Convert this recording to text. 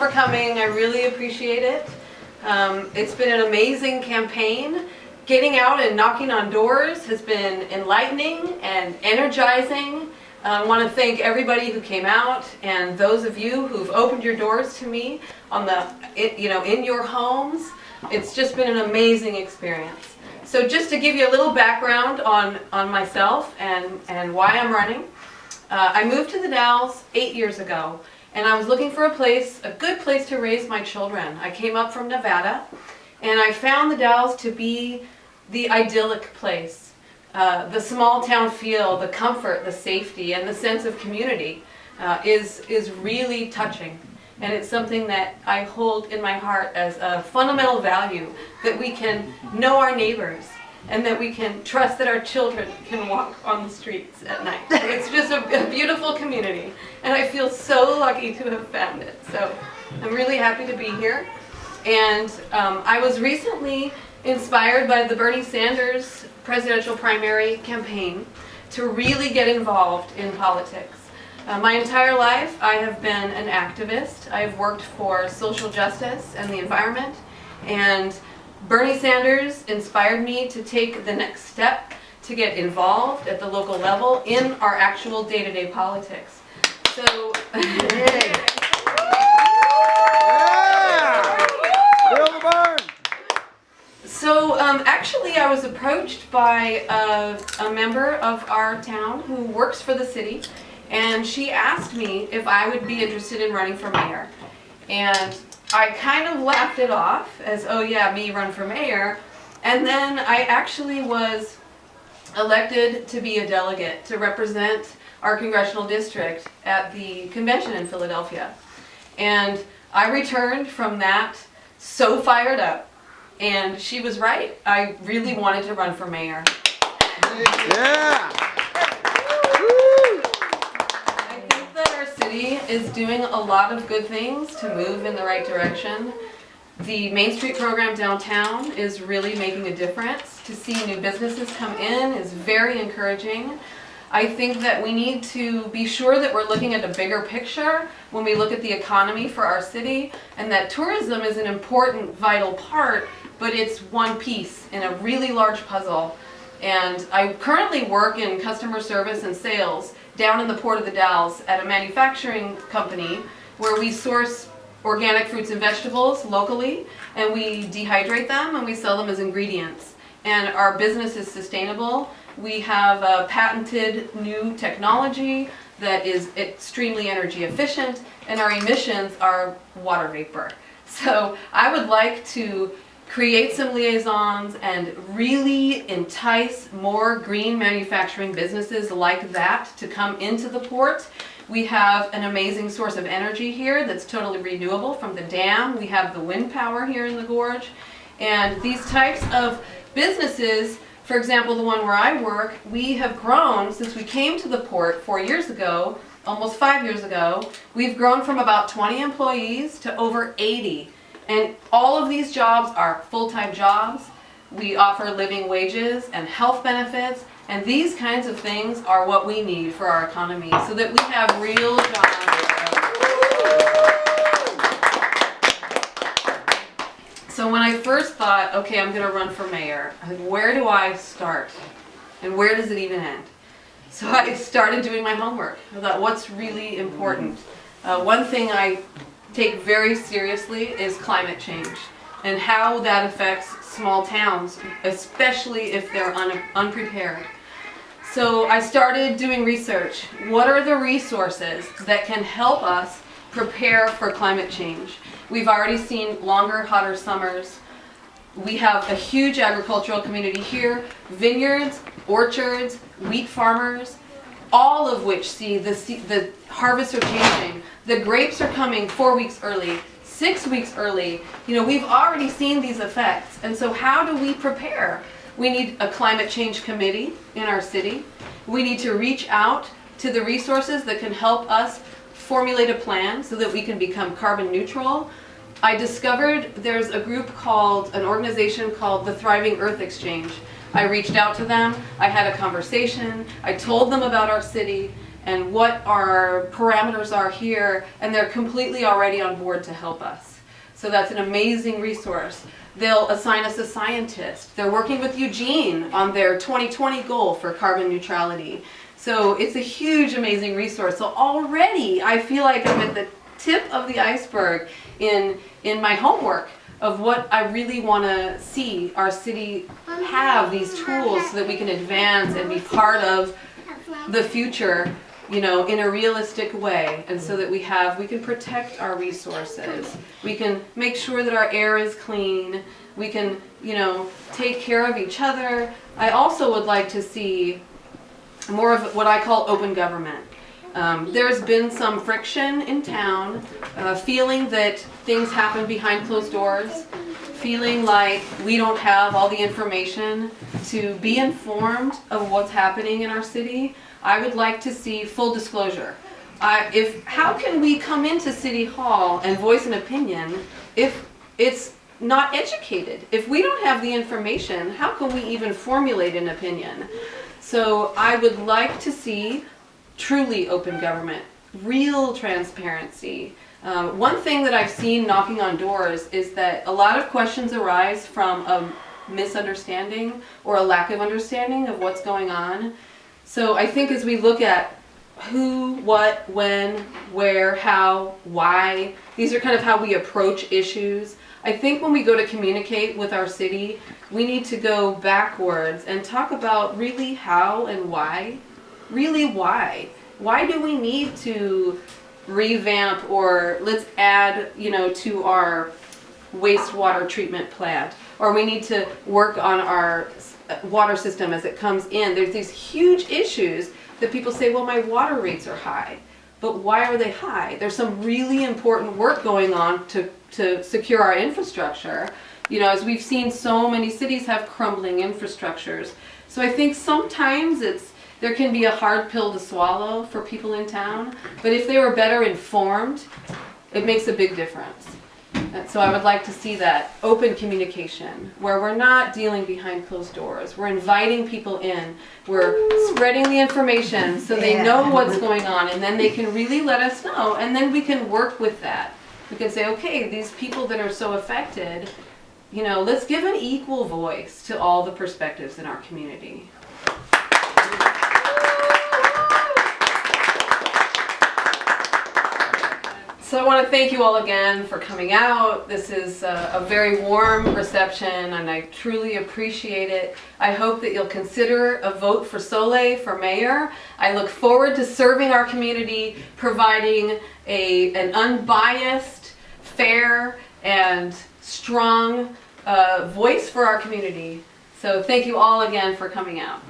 for coming. I really appreciate it. It's been an amazing campaign. Getting out and knocking on doors has been enlightening and energizing. I want to thank everybody who came out and those of you who've opened your doors to me on in your homes. It's just been an amazing experience. So just to give you a little background on myself and why I'm running. I moved to the Dalles 8 years ago, and I was looking for a good place to raise my children. I came up from Nevada, and I found the Dalles to be the idyllic place. The small town feel, the comfort, the safety, and the sense of community is really touching. And it's something that I hold in my heart as a fundamental value, that we can know our neighbors and that we can trust that our children can walk on the streets at night. So it's just a beautiful community, and I feel so lucky to have found it. So I'm really happy to be here. And I was recently inspired by the Bernie Sanders presidential primary campaign to really get involved in politics. My entire life I have been an activist. I've worked for social justice and the environment, and Bernie Sanders inspired me to take the next step to get involved at the local level in our actual day-to-day politics. So, actually I was approached by a member of our town who works for the city, and she asked me if I would be interested in running for mayor. And I kind of laughed it off as, oh yeah, me run for mayor. And then I actually was elected to be a delegate to represent our congressional district at the convention in Philadelphia. And I returned from that so fired up. And she was right. I really wanted to run for mayor. Yeah! I think that our city is doing a lot of good things to move in the right direction. The Main Street program downtown is really making a difference. To see new businesses come in is very encouraging. I think that we need to be sure that we're looking at a bigger picture when we look at the economy for our city, and that tourism is an important, vital part, but it's one piece in a really large puzzle. And I currently work in customer service and sales down in the Port of the Dalles at a manufacturing company where we source organic fruits and vegetables locally, and we dehydrate them and we sell them as ingredients. And our business is sustainable. We have a patented new technology that is extremely energy efficient, and our emissions are water vapor. So I would like to create some liaisons and really entice more green manufacturing businesses like that to come into the port. We have an amazing source of energy here that's totally renewable from the dam. We have the wind power here in the gorge. And these types of businesses, for example, the one where I work, we have grown since we came to the port 4 years ago, almost 5 years ago. We've grown from about 20 employees to over 80. And all of these jobs are full-time jobs. We offer living wages and health benefits, and these kinds of things are what we need for our economy so that we have real jobs. So when I first thought, okay, I'm going to run for mayor, I said, where do I start? And where does it even end? So I started doing my homework. I thought, what's really important? One thing I take very seriously is climate change and how that affects small towns, especially if they're unprepared. So I started doing research. What are the resources that can help us prepare for climate change? We've already seen longer, hotter summers. We have a huge agricultural community here, vineyards, orchards, wheat farmers, all of which see the harvests are changing. The grapes are coming 4 weeks early, 6 weeks early. You know, we've already seen these effects. And so how do we prepare? We need a climate change committee in our city. We need to reach out to the resources that can help us formulate a plan so that we can become carbon neutral. I discovered there's an organization called the Thriving Earth Exchange. I reached out to them, I had a conversation, I told them about our city, and what our parameters are here, and they're completely already on board to help us. So that's an amazing resource. They'll assign us a scientist. They're working with Eugene on their 2020 goal for carbon neutrality. So it's a huge, amazing resource. So already I feel like I'm at the tip of the iceberg in my homework of what I really want to see our city have, these tools, so that we can advance and be part of the future, you know, in a realistic way, and so that we can protect our resources. We can make sure that our air is clean. We can, you know, take care of each other. I also would like to see more of what I call open government. There's been some friction in town, feeling that things happen behind closed doors, feeling like we don't have all the information to be informed of what's happening in our city. I would like to see full disclosure. How can we come into City Hall and voice an opinion if it's not educated? If we don't have the information, how can we even formulate an opinion? So I would like to see truly open government, real transparency. One thing that I've seen knocking on doors is that a lot of questions arise from a misunderstanding or a lack of understanding of what's going on. So I think as we look at who, what, when, where, how, why, these are kind of how we approach issues. I think when we go to communicate with our city, we need to go backwards and talk about really how and why. Really why? Why do we need to revamp, or let's add, you know, to our wastewater treatment plant, or we need to work on our water system as it comes in? There's these huge issues that people say, well, my water rates are high. But why are they high? There's some really important work going on to secure our infrastructure. You know, as we've seen, so many cities have crumbling infrastructures. So I think sometimes there can be a hard pill to swallow for people in town, but if they were better informed, it makes a big difference. And so I would like to see that open communication, where we're not dealing behind closed doors. We're inviting people in. We're spreading the information so they know what's going on, and then they can really let us know, and then we can work with that. We can say, okay, these people that are so affected, you know, let's give an equal voice to all the perspectives in our community. So I want to thank you all again for coming out. This is a very warm reception, and I truly appreciate it. I hope that you'll consider a vote for Solea for mayor. I look forward to serving our community, providing an unbiased, fair, and strong voice for our community. So thank you all again for coming out.